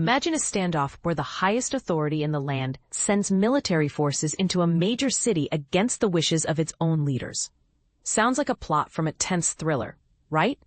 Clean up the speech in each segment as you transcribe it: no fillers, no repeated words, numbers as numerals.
Imagine a standoff where the highest authority in the land sends military forces into a major city against the wishes of its own leaders. Sounds like a plot from a tense thriller, right?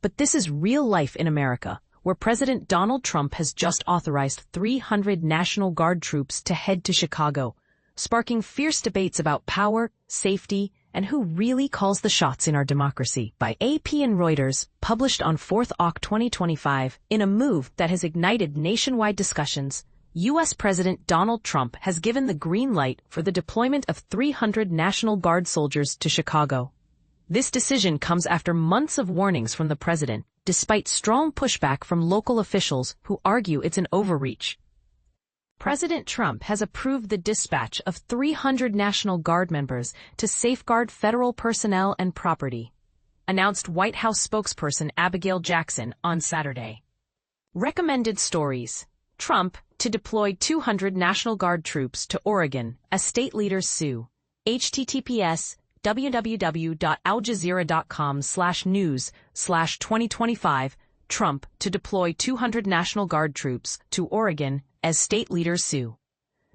But this is real life in America, where President Donald Trump has just authorized 300 National Guard troops to head to Chicago, sparking fierce debates about power, safety, and who really calls the shots in our democracy. By AP and Reuters, published on 4th Oct 2025, in a move that has ignited nationwide discussions, U.S. President Donald Trump has given the green light for the deployment of 300 National Guard soldiers to Chicago. This decision comes after months of warnings from the president, despite strong pushback from local officials who argue it's an overreach. President Trump has approved the dispatch of 300 National Guard members to safeguard federal personnel and property, announced White House spokesperson Abigail Jackson on Saturday. Recommended stories: Trump to deploy 200 National Guard troops to Oregon as state leaders sue. https www.aljazeera.com/news/2025 Trump to deploy 200 National Guard troops to Oregon as state leaders sue.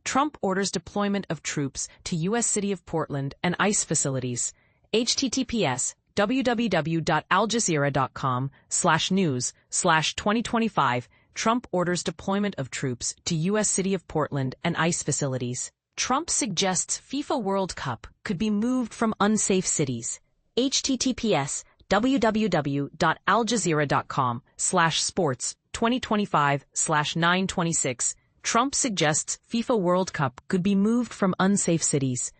Trump orders deployment of troops to U.S. City of Portland and ICE facilities. https www.aljazeera.com/news/2025 Trump orders deployment of troops to U.S. City of Portland and ICE facilities. Trump suggests FIFA World Cup could be moved from unsafe cities. https www.aljazeera.com/sports2025/926 Trump suggests FIFA World Cup could be moved from unsafe cities.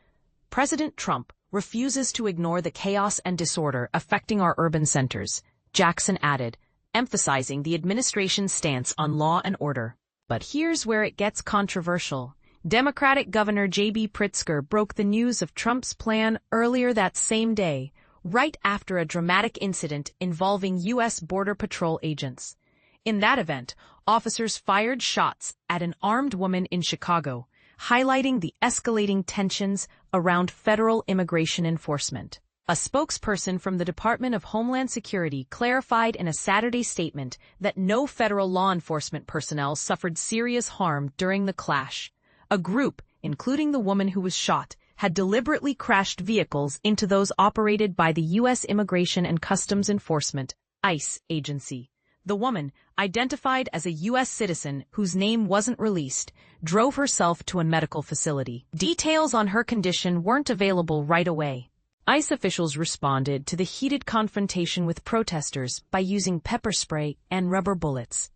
President Trump refuses to ignore the chaos and disorder affecting our urban centers, Jackson added, emphasizing the administration's stance on law and order. But here's where it gets controversial. Democratic Governor JB Pritzker broke the news of Trump's plan earlier that same day, right after a dramatic incident involving U.S. Border Patrol agents. In that event, officers fired shots at an armed woman in Chicago, highlighting the escalating tensions around federal immigration enforcement. A spokesperson from the Department of Homeland Security clarified in a Saturday statement that no federal law enforcement personnel suffered serious harm during the clash. A group, including the woman who was shot, had deliberately crashed vehicles into those operated by the U.S. Immigration and Customs Enforcement, ICE, agency. The woman, identified as a U.S. citizen whose name wasn't released, drove herself to a medical facility. Details on her condition weren't available right away. ICE officials responded to the heated confrontation with protesters by using pepper spray and rubber bullets.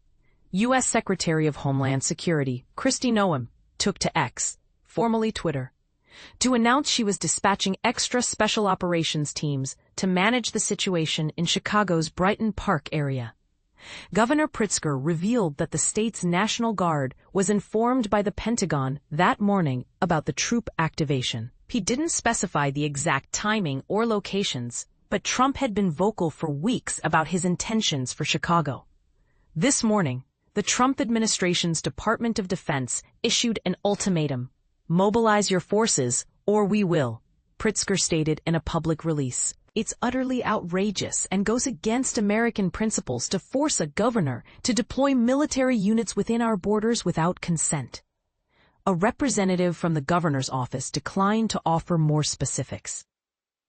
U.S. Secretary of Homeland Security, Kristi Noem, took to X, formerly Twitter, to announce she was dispatching extra special operations teams to manage the situation in Chicago's Brighton Park area. Governor Pritzker revealed that the state's National Guard was informed by the Pentagon that morning about the troop activation. He didn't specify the exact timing or locations, but Trump had been vocal for weeks about his intentions for Chicago. This morning, the Trump administration's Department of Defense issued an ultimatum: mobilize your forces, or we will, Pritzker stated in a public release. It's utterly outrageous and goes against American principles to force a governor to deploy military units within our borders without consent. A representative from the governor's office declined to offer more specifics.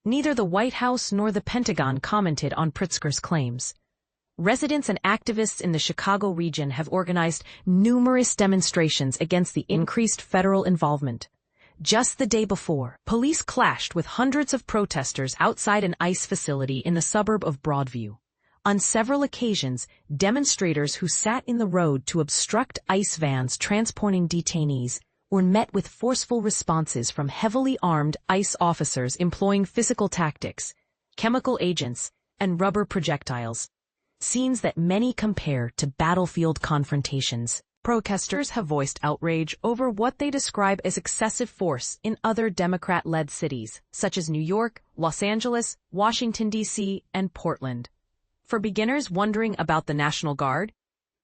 Neither the White House nor the Pentagon commented on Pritzker's claims. Residents and activists in the Chicago region have organized numerous demonstrations against the increased federal involvement. Just the day before, police clashed with hundreds of protesters outside an ICE facility in the suburb of Broadview. On several occasions, demonstrators who sat in the road to obstruct ICE vans transporting detainees were met with forceful responses from heavily armed ICE officers employing physical tactics, chemical agents, and rubber projectiles. Scenes that many compare to battlefield confrontations. Protesters have voiced outrage over what they describe as excessive force in other Democrat-led cities, such as New York, Los Angeles, Washington, D.C., and Portland. For beginners wondering about the National Guard,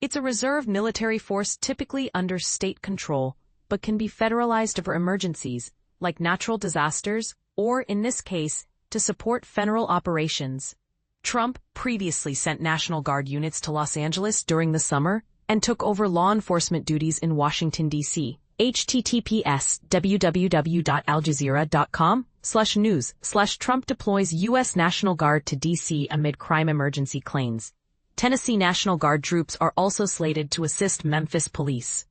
it's a reserve military force typically under state control, but can be federalized for emergencies, like natural disasters, or, in this case, to support federal operations. Trump previously sent National Guard units to Los Angeles during the summer, and took over law enforcement duties in Washington, D.C. https://www.aljazeera.com/news/Trump deploys U.S. National Guard to D.C. amid crime emergency claims. Tennessee National Guard troops are also slated to assist Memphis police.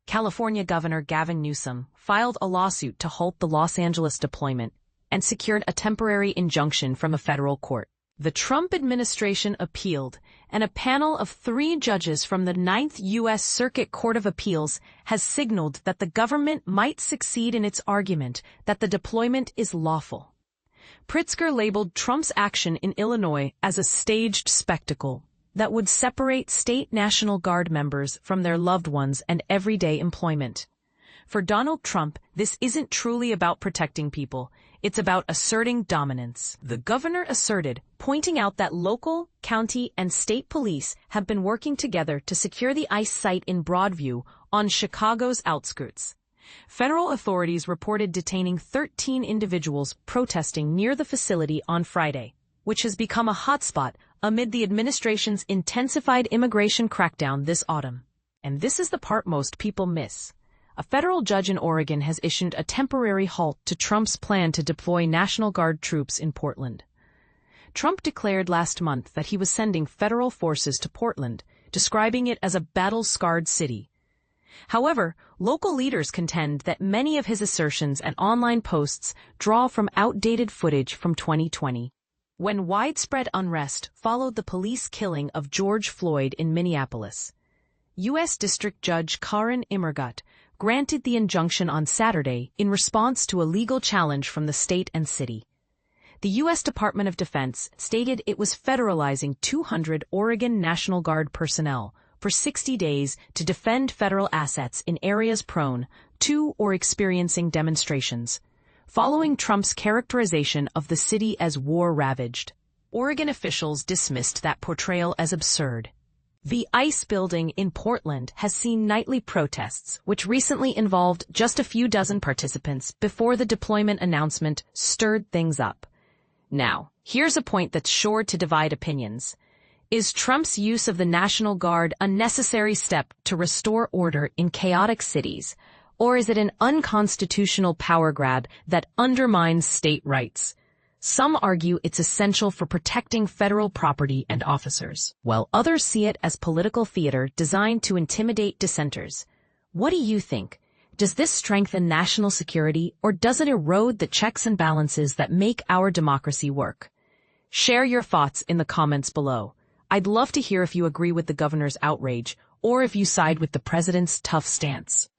California Governor Gavin Newsom filed a lawsuit to halt the Los Angeles deployment and secured a temporary injunction from a federal court. The Trump administration appealed, and a panel of 3 judges from the 9th U.S. Circuit Court of Appeals has signaled that the government might succeed in its argument that the deployment is lawful. Pritzker labeled Trump's action in Illinois as a staged spectacle that would separate state National Guard members from their loved ones and everyday employment. For Donald Trump, this isn't truly about protecting people. It's about asserting dominance, the governor asserted, pointing out that local, county, and state police have been working together to secure the ICE site in Broadview on Chicago's outskirts. Federal authorities reported detaining 13 individuals protesting near the facility on Friday, which has become a hotspot amid the administration's intensified immigration crackdown this autumn. And this is the part most people miss. A federal judge in Oregon has issued a temporary halt to Trump's plan to deploy National Guard troops in Portland. Trump declared last month that he was sending federal forces to Portland, describing it as a battle-scarred city. However, local leaders contend that many of his assertions and online posts draw from outdated footage from 2020, when widespread unrest followed the police killing of George Floyd in Minneapolis. U.S. District Judge Karen Immergut granted the injunction on Saturday in response to a legal challenge from the state and city. The U.S. Department of Defense stated it was federalizing 200 Oregon National Guard personnel for 60 days to defend federal assets in areas prone to or experiencing demonstrations, following Trump's characterization of the city as war-ravaged. Oregon officials dismissed that portrayal as absurd. The ICE building in Portland has seen nightly protests, which recently involved just a few dozen participants before the deployment announcement stirred things up. Now, here's a point that's sure to divide opinions. Is Trump's use of the National Guard a necessary step to restore order in chaotic cities, or is it an unconstitutional power grab that undermines state rights? Some argue it's essential for protecting federal property and officers, while others see it as political theater designed to intimidate dissenters. What do you think? Does this strengthen national security, or does it erode the checks and balances that make our democracy work? Share your thoughts in the comments below. I'd love to hear if you agree with the governor's outrage, or if you side with the president's tough stance.